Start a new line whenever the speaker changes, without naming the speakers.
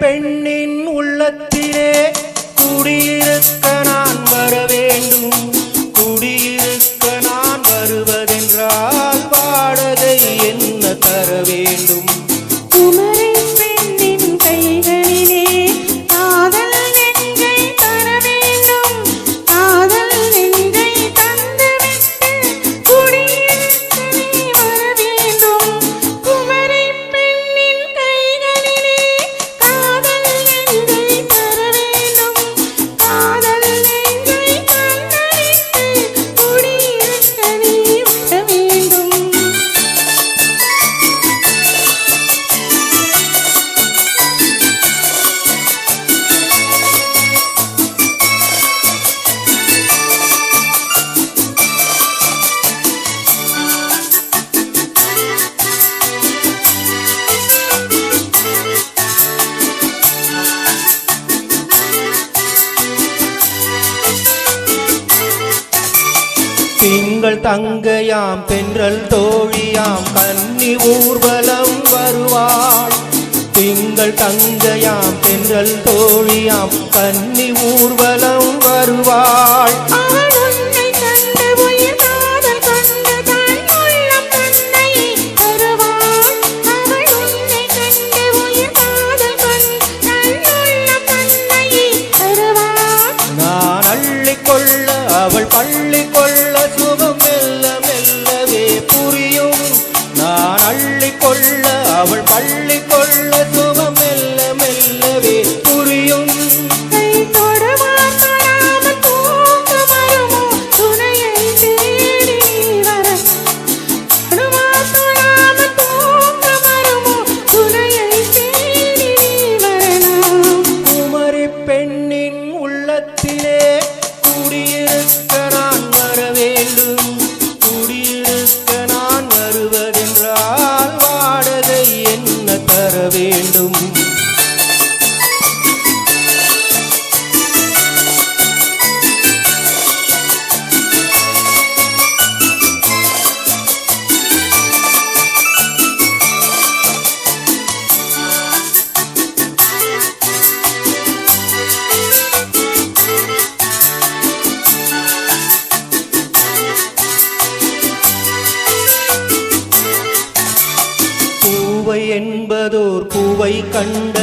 பெண்ணின் உள்ளத்திலே குடியிருக்க நான் வர வேண்டும். குடியிருக்க நான் வருவதென்றால் வாடகை என்ன தர வேண்டும்? திங்கள் தங்கையாம் தென்றல் தோழியாம் கன்னி ஊர்வலம் வருவாள். திங்கள் தங்கையாம் தென்றல் தோழியாம் கன்னி ஊர்வலம் வருவாள். நான் அள்ளிக்கொள்ள அவள் பள்ளி கொள்ள சுகம் மெல்ல மெல்லவே புரியும். நான் அள்ளிக்கொள்ள அவள் பள்ளி கொள்ள சுகம் மெல்ல மெல்லவே புரியும். குமரி பெண்ணின் உள்ளத்திலே குடியிருக்க நான் வர வேண்டும். குடியிருக்க நான் வருவதென்றால் வாடகை என்ன தர வேண்டும்? பூவை என்பதோர் பூவை கண்ட